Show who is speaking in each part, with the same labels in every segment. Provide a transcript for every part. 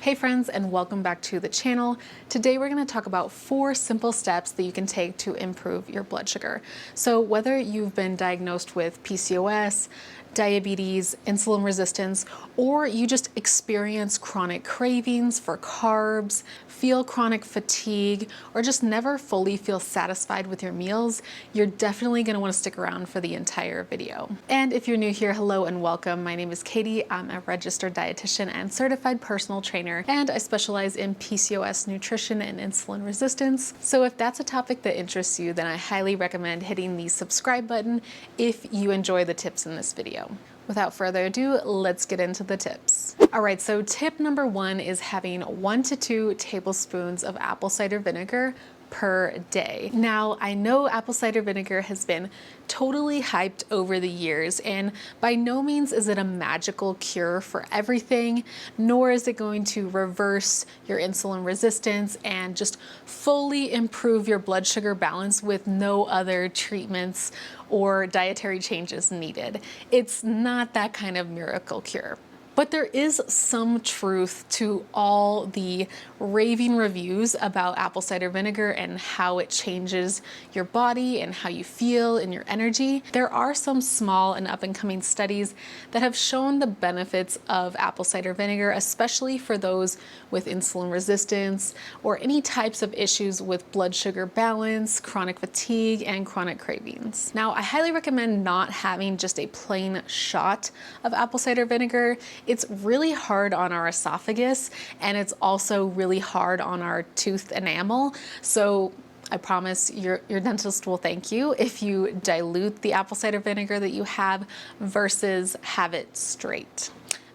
Speaker 1: Hey friends, and welcome back to the channel. Today we're going to talk about 4 simple steps that you can take to improve your blood sugar. So whether you've been diagnosed with PCOS, diabetes, insulin resistance, or you just experience chronic cravings for carbs, feel chronic fatigue, or just never fully feel satisfied with your meals, you're definitely going to want to stick around for the entire video. And if you're new here, hello and welcome. My name is Katie. I'm a registered dietitian and certified personal trainer, and I specialize in PCOS nutrition and insulin resistance. So if that's a topic that interests you, then I highly recommend hitting the subscribe button if you enjoy the tips in this video. Without further ado, let's get into the tips. All right, so tip number 1 is having 1 to 2 tablespoons of apple cider vinegar per day. Now, I know apple cider vinegar has been totally hyped over the years, and by no means is it a magical cure for everything, nor is it going to reverse your insulin resistance and just fully improve your blood sugar balance with no other treatments or dietary changes needed. It's not that kind of miracle cure. But there is some truth to all the raving reviews about apple cider vinegar and how it changes your body and how you feel and your energy. There are some small and up-and-coming studies that have shown the benefits of apple cider vinegar, especially for those with insulin resistance or any types of issues with blood sugar balance, chronic fatigue, and chronic cravings. Now, I highly recommend not having just a plain shot of apple cider vinegar. It's really hard on our esophagus, and it's also really hard on our tooth enamel. So I promise your dentist will thank you if you dilute the apple cider vinegar that you have versus have it straight.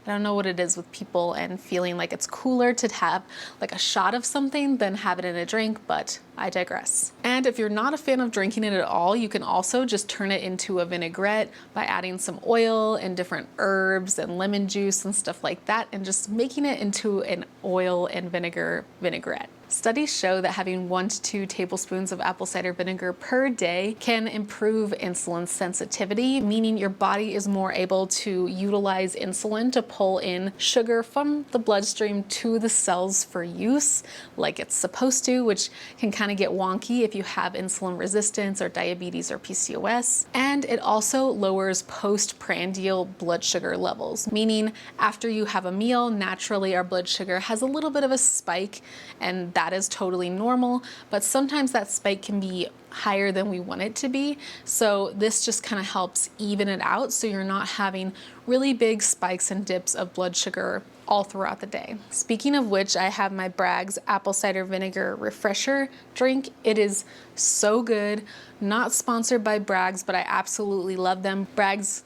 Speaker 1: I don't know what it is with people and feeling like it's cooler to have like a shot of something than have it in a drink, but I digress. And if you're not a fan of drinking it at all, you can also just turn it into a vinaigrette by adding some oil and different herbs and lemon juice and stuff like that, and just making it into an oil and vinegar vinaigrette. Studies show that having 1 to 2 tablespoons of apple cider vinegar per day can improve insulin sensitivity, meaning your body is more able to utilize insulin to pull in sugar from the bloodstream to the cells for use like it's supposed to, which can kind of get wonky if you have insulin resistance or diabetes or PCOS. And it also lowers postprandial blood sugar levels, meaning after you have a meal, naturally our blood sugar has a little bit of a spike, and that is totally normal, but sometimes that spike can be higher than we want it to be. So this just kind of helps even it out so you're not having really big spikes and dips of blood sugar all throughout the day. Speaking of which, I have my Bragg's apple cider vinegar refresher drink. It is so good. Not sponsored by Bragg's, but I absolutely love them. Bragg's,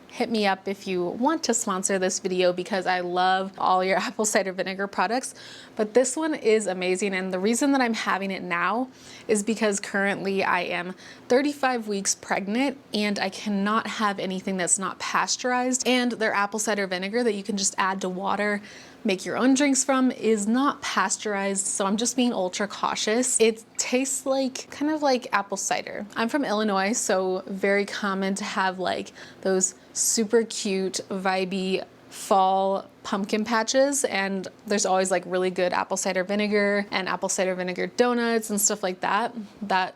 Speaker 1: hit me up if you want to sponsor this video because I love all your apple cider vinegar products, but this one is amazing. And the reason that I'm having it now is because currently I am 35 weeks pregnant and I cannot have anything that's not pasteurized, and their apple cider vinegar that you can just add to water, make your own drinks from, is not pasteurized, so I'm just being ultra cautious. It tastes like kind of like apple cider. I'm from Illinois, so very common to have like those super cute, vibey fall pumpkin patches, and there's always like really good apple cider vinegar and apple cider vinegar donuts and stuff like that.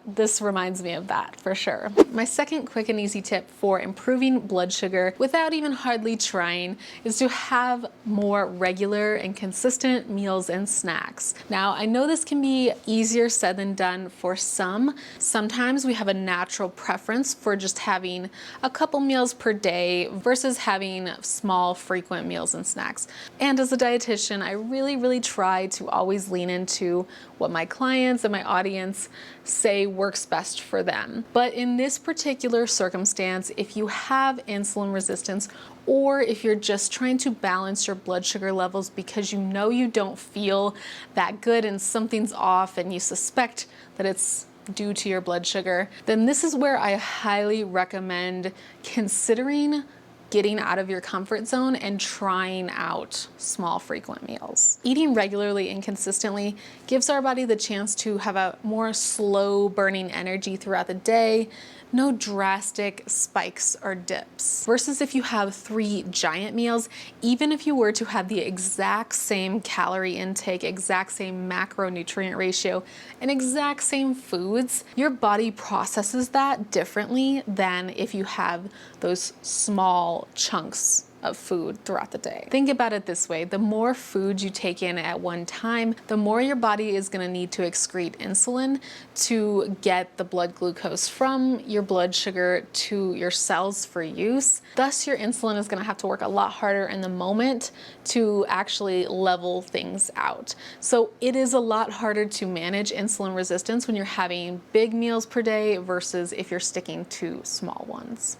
Speaker 1: This reminds me of that for sure. My second quick and easy tip for improving blood sugar without even hardly trying is to have more regular and consistent meals and snacks. Now, I know this can be easier said than done for some. Sometimes we have a natural preference for just having a couple meals per day versus having small, frequent meals and snacks. And as a dietitian, I really try to always lean into what my clients and my audience say works best for them. But in this particular circumstance, if you have insulin resistance, or if you're just trying to balance your blood sugar levels because you know you don't feel that good and something's off and you suspect that it's due to your blood sugar, then this is where I highly recommend considering getting out of your comfort zone and trying out small, frequent meals. Eating regularly and consistently gives our body the chance to have a more slow burning energy throughout the day, no drastic spikes or dips. Versus if you have 3 giant meals, even if you were to have the exact same calorie intake, exact same macronutrient ratio, and exact same foods, your body processes that differently than if you have those small chunks of food throughout the day. Think about it this way: the more food you take in at one time, the more your body is going to need to excrete insulin to get the blood glucose from your blood sugar to your cells for use. Thus, your insulin is going to have to work a lot harder in the moment to actually level things out. So it is a lot harder to manage insulin resistance when you're having big meals per day versus if you're sticking to small ones.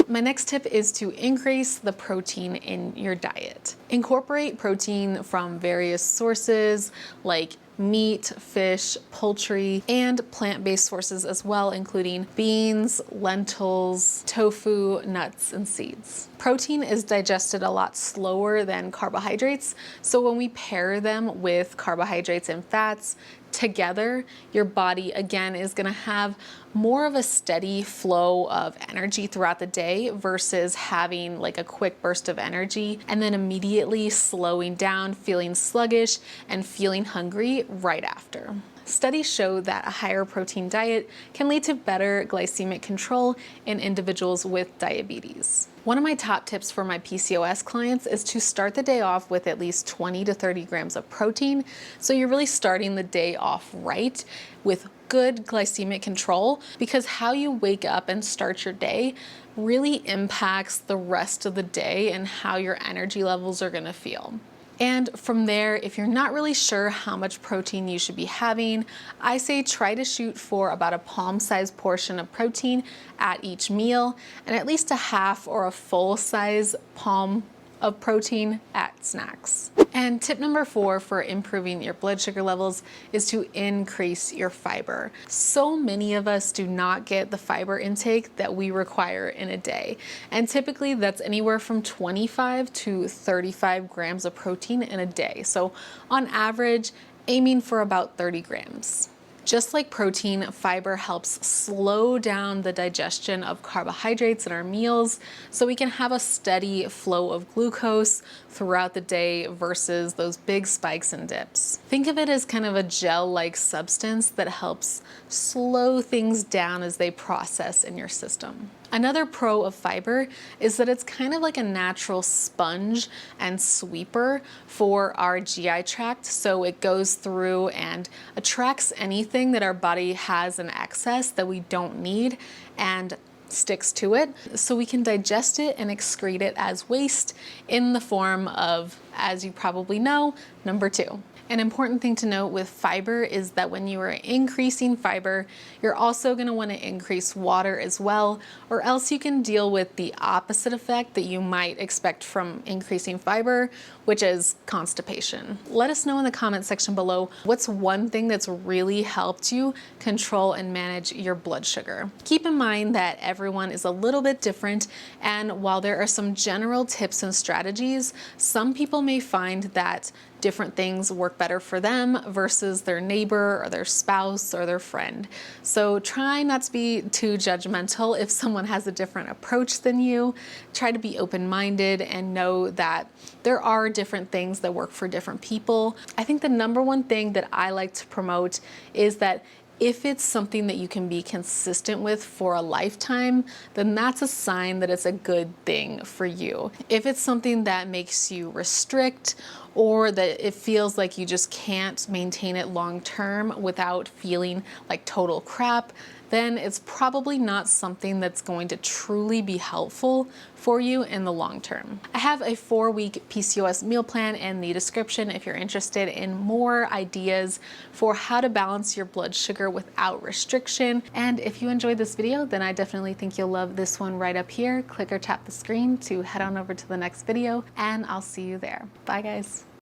Speaker 1: My next tip is to increase the protein in your diet. Incorporate protein from various sources like meat, fish, poultry, and plant-based sources as well, including beans, lentils, tofu, nuts, and seeds. Protein is digested a lot slower than carbohydrates, so when we pair them with carbohydrates and fats together, your body again is going to have more of a steady flow of energy throughout the day versus having like a quick burst of energy and then immediately slowing down, feeling sluggish, and feeling hungry right after. Studies show that a higher protein diet can lead to better glycemic control in individuals with diabetes. One of my top tips for my PCOS clients is to start the day off with at least 20 to 30 grams of protein. So you're really starting the day off right with good glycemic control, because how you wake up and start your day really impacts the rest of the day and how your energy levels are going to feel. And from there, if you're not really sure how much protein you should be having, I say try to shoot for about a palm-sized portion of protein at each meal, and at least a half or a full-size palm of protein at snacks. And tip number 4 for improving your blood sugar levels is to increase your fiber. So many of us do not get the fiber intake that we require in a day. And typically that's anywhere from 25 to 35 grams of protein in a day. So on average, aiming for about 30 grams. Just like protein, fiber helps slow down the digestion of carbohydrates in our meals so we can have a steady flow of glucose throughout the day versus those big spikes and dips. Think of it as kind of a gel-like substance that helps slow things down as they process in your system. Another pro of fiber is that it's kind of like a natural sponge and sweeper for our GI tract. So it goes through and attracts anything that our body has in excess that we don't need and sticks to it, so we can digest it and excrete it as waste in the form of, as you probably know, number 2. An important thing to note with fiber is that when you are increasing fiber, you're also going to want to increase water as well, or else you can deal with the opposite effect that you might expect from increasing fiber, which is constipation. Let us know in the comment section below what's one thing that's really helped you control and manage your blood sugar. Keep in mind that everyone is a little bit different, and while there are some general tips and strategies, some people may find that different things work better for them versus their neighbor or their spouse or their friend. So try not to be too judgmental if someone has a different approach than you. Try to be open-minded and know that there are different things that work for different people. I think the number one thing that I like to promote is that if it's something that you can be consistent with for a lifetime, then that's a sign that it's a good thing for you. If it's something that makes you restrict or that it feels like you just can't maintain it long term without feeling like total crap, then it's probably not something that's going to truly be helpful for you in the long term. I have a 4-week PCOS meal plan in the description if you're interested in more ideas for how to balance your blood sugar without restriction. And if you enjoyed this video, then I definitely think you'll love this one right up here. Click or tap the screen to head on over to the next video, and I'll see you there. Bye guys.